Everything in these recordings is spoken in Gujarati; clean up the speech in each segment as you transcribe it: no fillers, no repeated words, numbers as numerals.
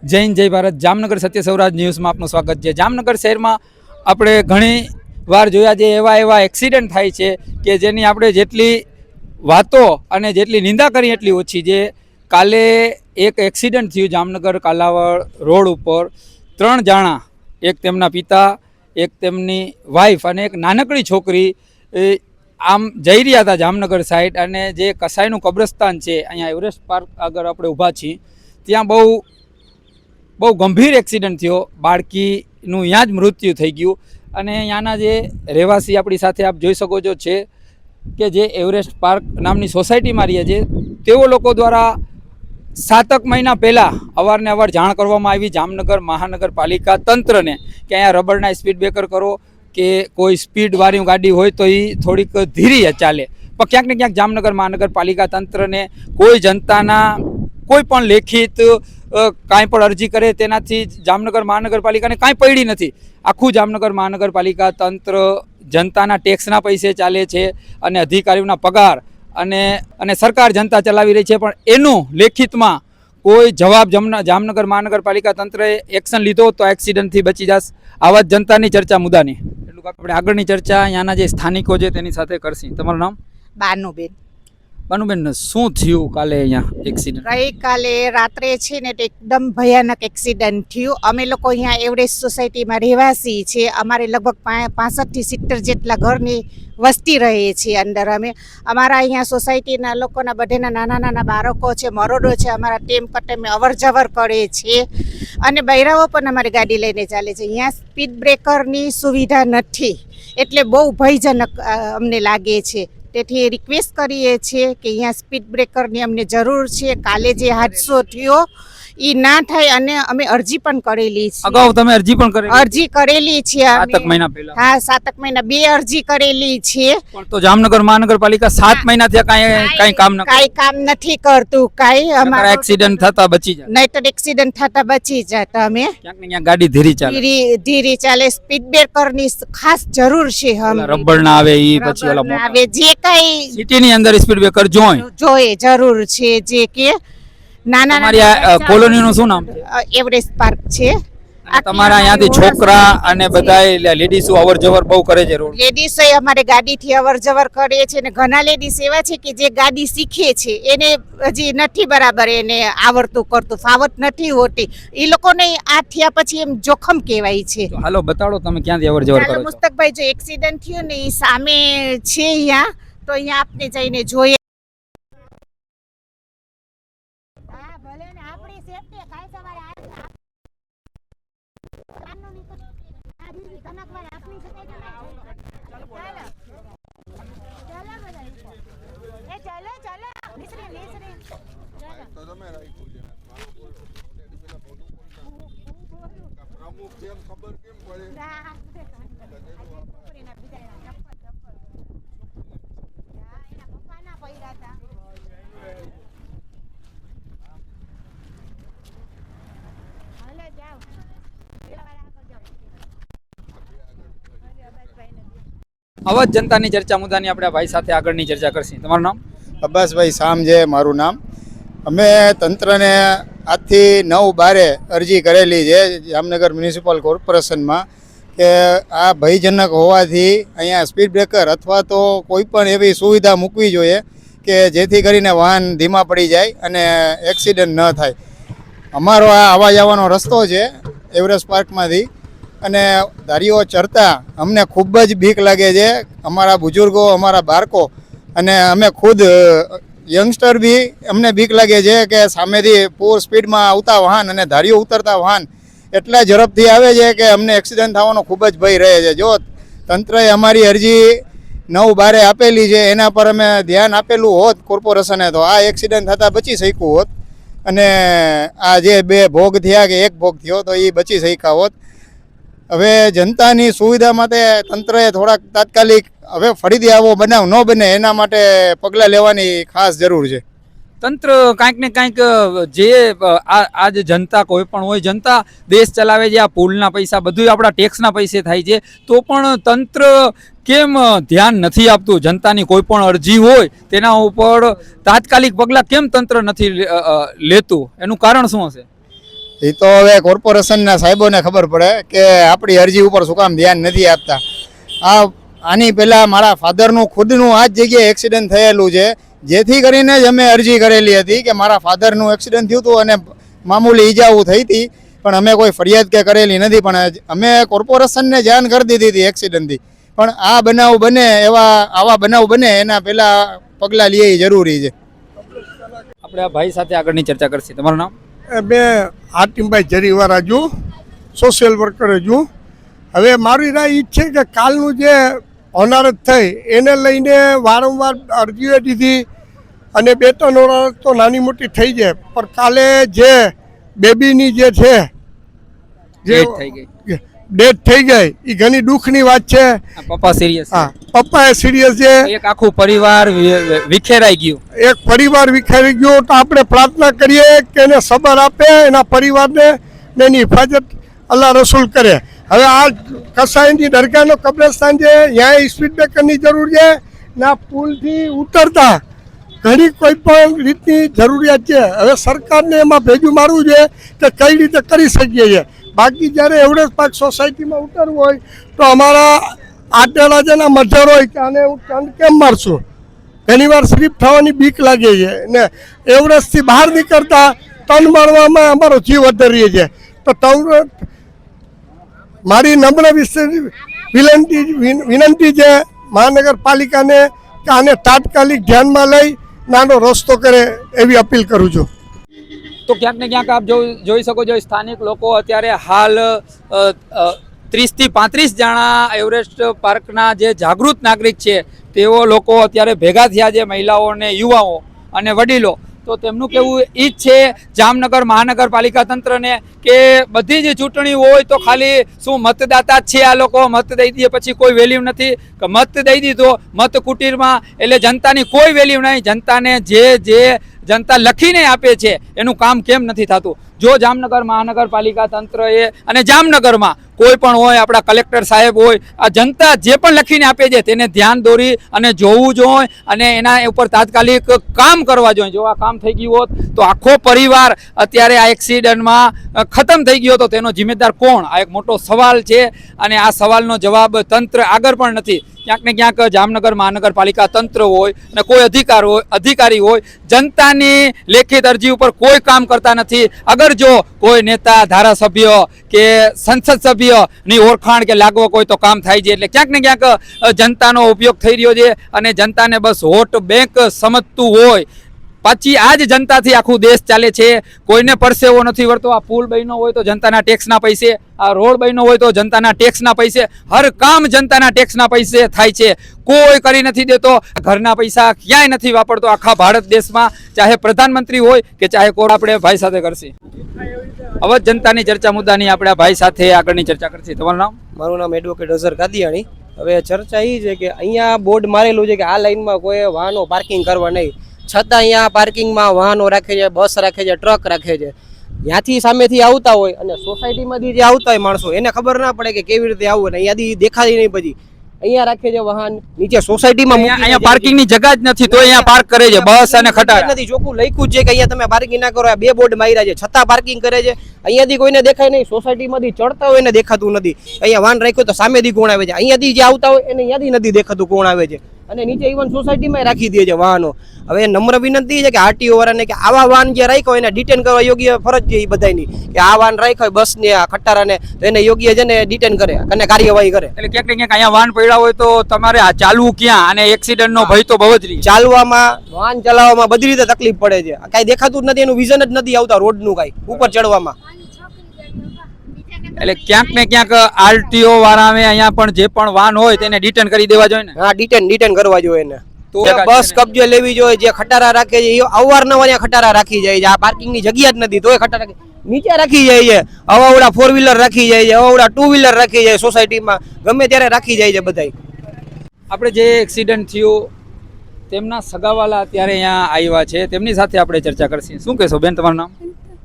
જય હિન્દ જય ભારત. જામનગર સત્ય સૌરાજ ન્યૂઝમાં આપનું સ્વાગત છે. જામનગર શહેરમાં આપણે ઘણી વાર જોયા છે એવા એક્સિડન્ટ થાય છે કે જેની આપણે જેટલી વાતો અને જેટલી નિંદા કરી એટલી ઓછી છે. કાલે એક એક્સિડન્ટ થયું જામનગર કાલાવડ રોડ ઉપર. 3 જણા, એક તેમના પિતા, એક તેમની વાઈફ અને એક નાનકડી છોકરી આમ જઈ રહ્યા હતા જામનગર સાઈડ. અને જે કસાઈનું કબ્રસ્તાન છે અહીંયા એવરેસ્ટ પાર્ક આગળ આપણે ઊભા છીએ, ત્યાં બહુ ગંભીર એક્સિડન્ટ થયો. બાળકીનું અહીંયા જ મૃત્યુ થઈ ગયું. અને અહીંયાના જે રહેવાસી આપણી સાથે આપ જોઈ શકો છો છે કે જે એવરેસ્ટ પાર્ક નામની સોસાયટીમાં રહે છે, તેઓ લોકો દ્વારા 7 મહિના પહેલાં અવારનવાર જાણ કરવામાં આવી જામનગર મહાનગરપાલિકા તંત્રને કે અહીંયા રબરના સ્પીડ બ્રેકર કરો કે કોઈ સ્પીડવાળી ગાડી હોય તો એ થોડીક ધીરી ચાલે. પણ ક્યાંક ને ક્યાંક જામનગર મહાનગરપાલિકા તંત્રને કોઈ જનતાના કોઈ પણ લેખિત કાંઈ પણ અરજી કરે તેનાથી જામનગર મહાનગરપાલિકાને કાંઈ પડી નથી. આખું જામનગર મહાનગરપાલિકા તંત્ર જનતાના ટેક્સના પૈસે ચાલે છે અને અધિકારીઓના પગાર અને સરકાર જનતા ચલાવી રહી છે. પણ એનું લેખિતમાં કોઈ જવાબ જામનગર મહાનગરપાલિકા તંત્રએ એક્શન લીધો તો એક્સિડન્ટથી બચી જશે. આવા જ જનતાની ચર્ચા મુદ્દાની એટલું આપણે આગળની ચર્ચા અહીંયાના જે સ્થાનિકો છે તેની સાથે કરશી. તમારું નામ? બાનુબેન. બાનુબેન, શું થયું કાલે અહીંયા એક્સિડન્ટ? ગઈકાલે રાત્રે છે ને એકદમ ભયાનક એક્સિડન્ટ થયું. અમે લોકો અહીંયા એવરેસ્ટ સોસાયટીમાં રહેવાસી છે. અમારે લગભગ 65 થી 70 જેટલા ઘરની વસ્તી રહે છે અંદર. અમારા અહીંયા સોસાયટીના લોકોના બધેના નાના બાળકો છે, મરોડો છે, અમારા ટેમ કટેમ અવર જવર કરે છે. અને બૈરાઓ પણ અમારી ગાડી લઈને ચાલે છે. અહીંયા સ્પીડ બ્રેકરની સુવિધા નથી, એટલે બહુ ભયજનક અમને લાગે છે. તેથી રિક્વેસ્ટ કરીએ છીએ કે અહીંયા સ્પીડ બ્રેકરની અમને જરૂર છે. કાલે જે હાદસો થયો એ ના થાય. અને અમે અરજી પણ કરેલી છે. અગાઉ તમે અરજી પણ કરેલી? અરજી કરેલી છે 7 મહિના પહેલા. હા, 7 મહિના 2 અરજી કરેલી છે. પણ તો જામનગર મહાનગરપાલિકા 7 મહિના થયા કાંઈ કામ નથી કરતું. કાંઈ અમારા એક્સિડન્ટ થતા બચી જાય, નહીતર એક્સિડન્ટ થતા બચી જતા. અમે ક્યાંક ને ક્યાંક ગાડી ધીરી ચાલે. સ્પીડ બ્રેકરની ખાસ જરૂર છે. રબર ના આવે ઈ પછી ઓલા આવે જે કાંઈ સિટીની અંદર સ્પીડ બ્રેકર જોઈએ જરૂર છે. જે કે નાના તમારી કોલોનીનું શું નામ છે? એવરેસ્ટ પાર્ક છે. તમારા અહીંયાથી છોકરા અને બધા લેડીઝો અવર જવર બહુ કરે છે. રોડ લેડીઝ અમારે ગાડીથી અવર જવર કરે છે. ને ઘણા લેડીઝ એવા છે કે જે ગાડી શીખે છે, એને હજી નથી બરાબર એને આવડતું કરતું, ફાવત નથી હોતી. એ લોકોને આ થયા પછી એમ જોખમ કહેવાય છે. હાલો બતાડો તમે ક્યાંથી અવર જવર કરો છો? મુસ્તકભાઈ, જો એક્સિડન્ટ થયો ને એ સામે છે અહીંયા, તો અહીંયા આપને જઈને જોઈએ. આવા જ જનતાની ચર્ચા મુદ્દાની આપણે ભાઈ સાથે આગળની ચર્ચા કરશી. તમારું નામ? અબ્બાસભાઈ શામ છે મારું નામ. અમે તંત્રને આજથી 9/12 અરજી કરેલી છે જામનગર મ્યુનિસિપલ કોર્પોરેશનમાં કે આ ભયજનક હોવાથી અહીંયા સ્પીડ બ્રેકર અથવા તો કોઈ પણ એવી સુવિધા મૂકવી જોઈએ કે જેથી કરીને વાહન ધીમા પડી જાય અને એક્સિડન્ટ ન થાય. અમારો આ આવવા જવાનો રસ્તો છે એવરેસ્ટ પાર્કમાંથી, અને ધારીઓ ચડતા અમને ખૂબ જ બીક લાગે છે. અમારા બુઝુર્ગો, અમારા બાળકો અને અમે ખુદ યંગસ્ટર બી અમને બીક લાગે છે કે સામેથી પૂર સ્પીડમાં આવતા વાહન અને ધારીઓ ઉતરતા વાહન એટલા ઝડપથી આવે છે કે અમને એક્સિડન્ટ થવાનો ખૂબ જ ભય રહે છે. જો તંત્રએ અમારી અરજી 9/12 આપેલી છે એના પર અમે ધ્યાન આપેલું હોત કોર્પોરેશને, તો આ એક્સિડન્ટ થતાં બચી શક્યું હોત. અને આ જે 2 ભોગ થયા કે 1 ભોગ થયો તો એ બચી શક્યા હોત. હવે જનતાની સુવિધા માટે તંત્રએ થોડાક તાત્કાલિક હવે ફરીથી આવો બનાવ ન બને એના માટે પગલાં લેવાની ખાસ જરૂર છે. તંત્ર કાંઈક ને કાંઈક જે આ જે જનતા કોઈ પણ હોય, જનતા દેશ ચલાવે છે. આ પુલના પૈસા બધું આપણા ટેક્સના પૈસે થાય છે, તો પણ તંત્ર કેમ ધ્યાન નથી આપતું? જનતાની કોઈ પણ અરજી હોય તેના ઉપર તાત્કાલિક પગલાં કેમ તંત્ર નથી લેતું? એનું કારણ શું હશે? એ તો હવે કોર્પોરેશનના સાહેબોને ખબર પડે કે આપણી અરજી ઉપર શું કામ ધ્યાન નથી આપતા. આની પહેલાં મારા ફાધરનું ખુદનું આ જ જગ્યાએ એક્સિડન્ટ થયેલું છે, જેથી કરીને જ અમે અરજી કરેલી હતી કે મારા ફાધરનું એક્સિડન્ટ થયું હતું અને મામૂલી ઈજાઓ થઈ હતી, પણ અમે કોઈ ફરિયાદ કે કરેલી નથી. પણ અમે કોર્પોરેશનને જાણ કરી દીધી હતી એક્સિડન્ટથી. પણ આ બનાવ બને આવા બનાવ બને એના પહેલાં પગલાં લઈએ એ જરૂરી છે. આપણે આ ભાઈ સાથે આગળની ચર્ચા કરશી. તમારું નામ? મેં હાટીમભાઈ જરીવાળા છું, સોશિયલ વર્કર છું. હવે મારી રાય એ છે કે કાલનું જે હોનારત થઈ એને લઈને વારંવાર અરજીઓ દીધી અને 2-3 હોનારત તો નાની મોટી થઈ જાય, પણ કાલે જે બેબીની જે છે જે Death થઈ ગઈ. ડેથ થઈ ગઈ એ ઘણી દુઃખની વાત છે. આ પપ્પા સિરિયસ. હા, પપ્પા એ સિરિયસ છે. એક આખું પરિવાર વિખેરાઈ ગયું. એક પરિવાર વિખેરી ગયો તો આપણે પ્રાર્થના કરીએ કે એને સબર આપે, એના પરિવારને ને એની હિફાજત અલ્લાહ રસૂલ કરે. હવે આ કસાઈની દરગાહનો કબ્રસ્તાન છે, ત્યાં સ્પીડ બ્રેકરની જરૂર છે ને આ પુલથી ઉતરતા ઘણી કોઈ પણ રીતની જરૂરિયાત છે. હવે સરકારને એમાં ભેજું મારવું છે કે કઈ રીતે કરી શકીએ છીએ. બાકી જ્યારે એવરેજ પાર્ક સોસાયટીમાં ઉતરવું હોય તો અમારા આટેલા છે ને મજર હોય કે આને હું ટર્ન કેમ મારશું, ઘણી વાર સ્લીપ થવાની બીક લાગે છે ને એવરેજથી બહાર નીકળતા ટર્ન મારવામાં અમારો જીવ વધારીએ છે. તો મારી નમ્ર વિનંતી છે મહાનગરપાલિકાને કે આને તાત્કાલિક ધ્યાનમાં લઈ નાનો રસ્તો કરે એવી અપીલ કરું છું. તો ક્યાંક ને ક્યાંક આપ જોઈ શકો છો, સ્થાનિક લોકો અત્યારે હાલ 30 થી 35 જણા એવરેસ્ટ પાર્કના જે જાગૃત નાગરિક છે તેઓ લોકો અત્યારે ભેગા થયા છે, મહિલાઓ અને યુવાઓ અને વડીલો. તો તેમનું કહેવું એ જ છે જામનગર મહાનગરપાલિકા તંત્રને કે બધી જ ચૂંટણી હોય તો ખાલી શું મતદાતા જ છે આ લોકો, મત દઈ દે પછી કોઈ વેલ્યુ નથી, કે મત દઈ દીધો મત કુટીરમાં એટલે જનતાની કોઈ વેલ્યુ નહીં. જનતાને જે જનતા લખીને આપે છે એનું કામ કેમ નથી થતું? જો જામનગર મહાનગરપાલિકા તંત્રએ અને જામનગરમાં કોઈ પણ હોય, આપણા કલેક્ટર સાહેબ હોય, આ જનતા જે પણ લખીને આપે છે તેને ધ્યાન દોરી અને જોવું જોઈએ અને એના ઉપર તાત્કાલિક કામ કરવા જોઈએ. જો આ કામ થઈ ગયું હોત તો આખો પરિવાર અત્યારે આ એક્સિડન્ટમાં ખતમ થઈ ગયો તો તેનો જિમ્મેદાર કોણ? આ એક મોટો સવાલ છે અને આ સવાલનો જવાબ તંત્ર આગળ પણ નથી. ક્યાંક ને ક્યાંક જામનગર મહાનગરપાલિકા તંત્ર હોય અને કોઈ અધિકારી હોય, જનતાની લેખિત અરજી ઉપર કોઈ કામ કરતા નથી. અગર જો કોઈ નેતા, ધારાસભ્ય કે સંસદ સભ્યની ઓળખાણ કે લાગવક હોય તો કામ થાય છે. એટલે ક્યાંક ને ક્યાંક જનતાનો ઉપયોગ થઈ રહ્યો છે અને જનતાને બસ વોટ બેંક સમજતું હોય. પછી આ જ જનતાથી આખું દેશ ચાલે છે. કોઈને પરસેવો નથી વળતો. આ પુલ બન્યો હોય તો જનતાના ટેક્સના પૈસે, આ રોડ બન્યો હોય તો જનતાના ટેક્સના પૈસે, હર કામ જનતાના ટેક્સના પૈસે થાય છે. કોઈ કરી નથી દેતો. ઘરના પૈસા ક્યાંય નથી વાપરતો આખા ભારત દેશમાં, ચાહે પ્રધાનમંત્રી હોય કે ચાહે કોઈ. આપણે ભાઈ સાથે કરશી હવે જનતાની ચર્ચા મુદ્દાની આપણે આ ભાઈ સાથે આગળની ચર્ચા કરશી. તમારું નામ? મારું નામ એડવોકેટ અઝર કાદિયાણી. હવે ચર્ચા એ છે કે અહીંયા બોર્ડ મારેલું છે કે આ લાઈનમાં કોઈ વાહનો પાર્કિંગ કરવા નહીં, છતાં અહીંયા પાર્કિંગમાં વાહનો રાખે છે, બસ રાખે છે, ટ્રક રાખે છે. ત્યાંથી સામેથી આવતા હોય અને સોસાયટીમાંથી જે આવતા હોય માણસો એને ખબર ના પડે કે કેવી રીતે આવવું, ને અહીંયાથી દેખાતી નહીં. પછી અહીંયા રાખે છે વાહન, નીચે સોસાયટીમાં અહીંયા પાર્કિંગની જગ્યા જ નથી તો અહીંયા પાર્ક કરે છે બસ અને ખટારા. નથી ચોખ્ખું લખ્યું છે કે અહીંયા તમે પાર્કિંગ ના કરો. આ 2 બોર્ડ માર્યા છે છતાં પાર્કિંગ કરે છે. અહીંયાથી કોઈને દેખાય નહીં, સોસાયટીમાંથી ચડતા હોય એને દેખાતું નથી. અહીંયા વાહન રાખ્યું તો સામેથી કોણ આવે છે, અહીંયાથી જે આવતા હોય એને અહીંયાથી નથી દેખાતું કોણ આવે છે. અને નીચે ઇવન સોસાયટીમાં રાખી દે છે વાહનો. હવે નમ્ર વિનંતી છે કે આરટીઓ વાળાને કે આવા વાહન જે રાખ્યો એને ડિટેન કરવા યોગ્ય ફરજ છે એ બધાની, કે આ વાહન રાખ્યો બસને આ ખટારાને તો એને યોગ્ય છે ને ડિટેન કરે અને કાર્યવાહી કરે. એટલે ક્યાંક ને ક્યાંક અહીંયા વાહન પડ્યા હોય તો તમારે આ ચાલવું ક્યાં? અને એક્સિડન્ટનો ભય તો બહુ જ રહી. ચાલવામાં, વાહન ચલાવવામાં બધી રીતે તકલીફ પડે છે. કાંઈ દેખાતું જ નથી, એનું વિઝન જ નથી આવતા રોડનું કાંઈ ઉપર ચડવામાં. એટલે ક્યાંક ને ક્યાંક આરટીઓ વાળાએ અહીંયા પણ જે પણ વાહન હોય તેને ડિટેન કરી દેવા જોઈએ ને. હા, ડિટેન કરવા જોઈએ એને. તો બસ કબજે લેવી જોઈએ. જે ખટારા રાખે છે એ અવારનવાર ખટારા રાખી જાય છે. આ પાર્કિંગની જગ્યા જ નથી તોય ખટારા નીચે રાખી જાય છે. અવાવડા 4 વ્હીલર રાખી જાય છે, અવાવડા 2 વ્હીલર રાખી જાય સોસાયટીમાં, ગમે ત્યારે રાખી જાય છે બધા. આપણે જે એક્સિડન્ટ થયું તેમના સગાવાલા અત્યારે અહીંયા આવ્યા છે, તેમની સાથે આપણે ચર્ચા કરશું. શું કહેશો બેન, તમારું નામ?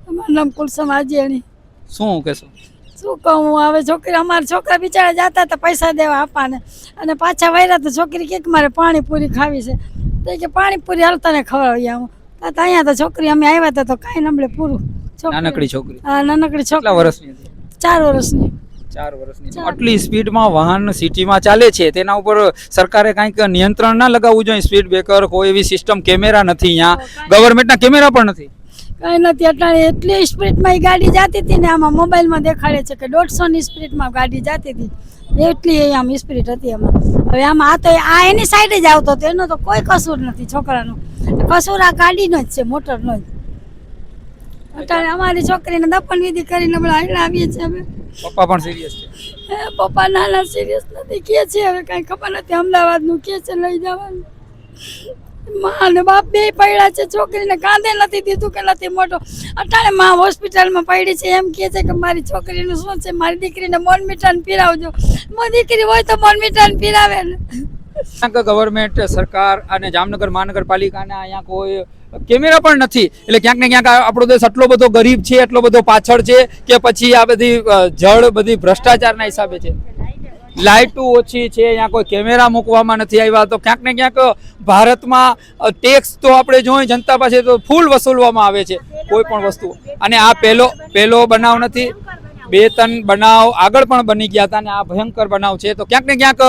અમારું નામ કુલસમ આજીયાણી. શું કહેશો? શું કહું હવે, છોકરી અમારા છોકરા બિચારા જતા હતા પૈસા દેવા આપવાને અને પાછા વળ્યા તો છોકરી કે મારે પાણીપુરી ખાવી છે તો કે પાણીપુરી હાલતા ને ખવડાવી આવું. તો અહીંયા તો છોકરી અમે આવ્યા હતા તો કાંઈ નબળે પૂરું નાનકડી છોકરી હા નાનકડી કેટલા છોકરી વર્ષની હતી? 4 વર્ષની 4 વર્ષની. તો આટલી સ્પીડમાં વાહન સિટીમાં ચાલે છે તેના ઉપર સરકારે કાંઈક નિયંત્રણ ના લગાવવું જોઈએ? સ્પીડ બ્રેકર કોઈ એવી સિસ્ટમ, કેમેરા નથી અહીંયા, ગવર્મેન્ટના કેમેરા પણ નથી. કઈ નથી અટાણે એટલી સ્પીડમાં એ ગાડી જતી હતી ને આમાં મોબાઈલમાં દેખાડે છે કે 150ની સ્પીડમાં ગાડી જતી હતી, એટલી આમ સ્પીડ હતી આમાં. હવે આમાં આ તો આ એની સાઈડ જ આવતો હતો, એનો તો કોઈ કસૂર નથી છોકરાનો, કસૂર આ ગાડીનો જ છે, મોટરનો જ. અટાણે અમારી છોકરીને દફન વિધિ કરીને હમણાં આવીએ છીએ અમે. પપ્પા પણ સિરિયસ છે. પપ્પા નાના સિરિયસ નથી કે છે, હવે કઈ ખબર નથી, અમદાવાદનું કે છે લઈ જવાનું. માં અને બાપ બે પડ્યા છે, છોકરીને કાંધે નથી દીધું કે નથી મોટો. અટાણે માં હોસ્પિટલમાં પડી છે, એમ કહે છે કે મારી છોકરીનું શું છે, મારી દીકરીને મોનમીટાને પીરાવજો. મારી દીકરી હોય તો મોનમીટાને પીરાવે ને. ગવર્મેન્ટ, સરકાર અને જામનગર મહાનગરપાલિકાના અહીંયા કોઈ કેમેરા પણ નથી, એટલે ક્યાંક ને ક્યાંક આપણો દેશ આટલો બધો ગરીબ છે, એટલો બધો પાછળ છે કે પછી આ બધી જળ બધી ભ્રષ્ટાચારના હિસાબે છે. લાઇટો ઓછી છે, અહીંયા કોઈ કેમેરા મૂકવામાં નથી આવ્યા, તો ક્યાંક ને ક્યાંક ભારતમાં ટેક્સ તો આપણે જોઈએ જનતા પાસે તો ફૂલ વસૂલવામાં આવે છે કોઈ પણ વસ્તુ. અને આ પહેલો બનાવ નથી, 2-3 બનાવ આગળ પણ બની ગયા હતા અને આ ભયંકર બનાવ છે. તો ક્યાંક ને ક્યાંક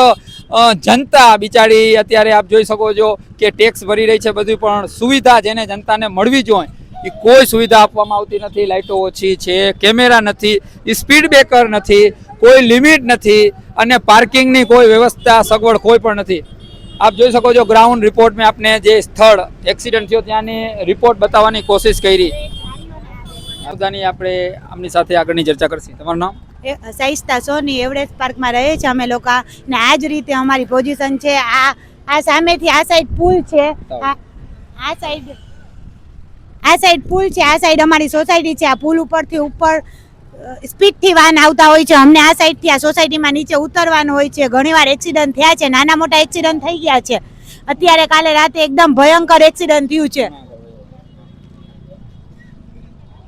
જનતા બિચારી અત્યારે આપ જોઈ શકો છો કે ટેક્સ ભરી રહી છે, બધું પણ સુવિધા જેને જનતાને મળવી જોઈએ એ કોઈ સુવિધા આપવામાં આવતી નથી. લાઇટો ઓછી છે, કેમેરા નથી, સ્પીડ બ્રેકર નથી, કોઈ લિમિટ નથી અને પાર્કિંગની કોઈ વ્યવસ્થા સગવડ કોઈ પણ નથી. આપ જોઈ શકો છો ગ્રાઉન્ડ રિપોર્ટ મેં આપને જે સ્થળ એક્સિડન્ટ થયો ત્યાંની રિપોર્ટ બતાવવાની કોશિશ કરી. બધાની આપણે આમની સાથે આગળની ચર્ચા કરશી. તમારું નામ? સાઈસ્તા સોની, એવરેસ્ટ પાર્કમાં રહે છે અમે લોકો, ને આ જ રીતે અમારી પોઝિશન છે. આ સામેથી આ સાઈડ પુલ છે, આ સાઈડ પુલ છે, આ સાઈડ અમારી સોસાયટી છે. આ પુલ ઉપરથી ઉપર સ્પીડથી વાહન આવતા હોય છે, અમને આ સાઈડથી આ સોસાયટીમાં નીચે ઉતરવાનું હોય છે. ઘણીવાર એક્સિડન્ટ થયા છે, નાના મોટા એક્સિડન્ટ થઈ ગયા છે. અત્યારે કાલે રાતે એકદમ ભયંકર એક્સિડન્ટ થયું છે.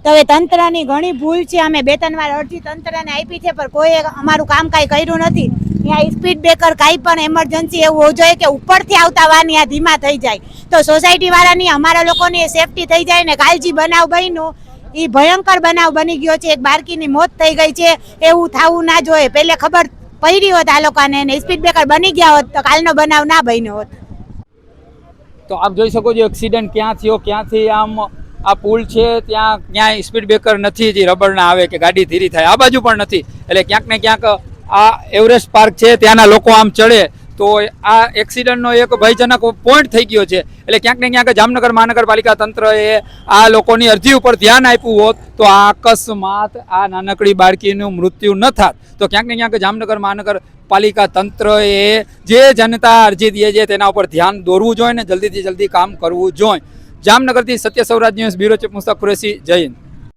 તો હવે તંત્રની ઘણી ભૂલ છે. અમે 2-3 વાર અરજી તંત્રને આપી છે, પણ કોઈ અમારું કામ કાંઈ કર્યું નથી. ત્યાં સ્પીડ બ્રેકર કાંઈ પણ એમરજન્સી એવું હોવું જોઈએ કે ઉપરથી આવતા વાહન ત્યાં ધીમા થઈ જાય, તો સોસાયટી વાળાની અમારા લોકોની સેફટી થઈ જાય. ને કાલજી બનાવ બન્યો એ ભયંકર બનાવ બની ગયો છે, એક બાળકીની મોત થઈ ગઈ છે. એવું થવું ના જોઈએ. પહેલે ખબર પડી હોત આ લોકોને ને સ્પીડ બ્રેકર બની ગયા હોત તો કાલનો બનાવ ના બન્યો હોત. તો આપ જોઈ શકો છો એક્સિડન્ટ ક્યાં થયો, ક્યાંથી આમ આ પુલ છે ત્યાં ક્યાંય સ્પીડ બ્રેકર નથી જે રબરના આવે કે ગાડી ધીરી થાય, આ બાજુ પણ નથી. એટલે ક્યાંક ને ક્યાંક આ એવરેસ્ટ પાર્ક છે ત્યાંના લોકો આમ ચડે તો આ એક્સિડન્ટનો એક ભયજનક પોઈન્ટ થઈ ગયો છે. એટલે ક્યાંક ને ક્યાંક જામનગર મહાનગરપાલિકા તંત્રએ આ લોકોની અરજી ઉપર ધ્યાન આપ્યું હોત તો આ અકસ્માત, આ નાનકડી બાળકીનું મૃત્યુ ન થાત. તો ક્યાંક ને ક્યાંક જામનગર મહાનગરપાલિકા તંત્રએ જે જનતા અરજી દે છે તેના ઉપર ધ્યાન દોરવું જોઈએ ને જલ્દીથી જલ્દી કામ કરવું જોઈએ. જામનગરથી સત્ય સૌરાજ news bureau chief Mustak Qureshi, જય હિન્દ.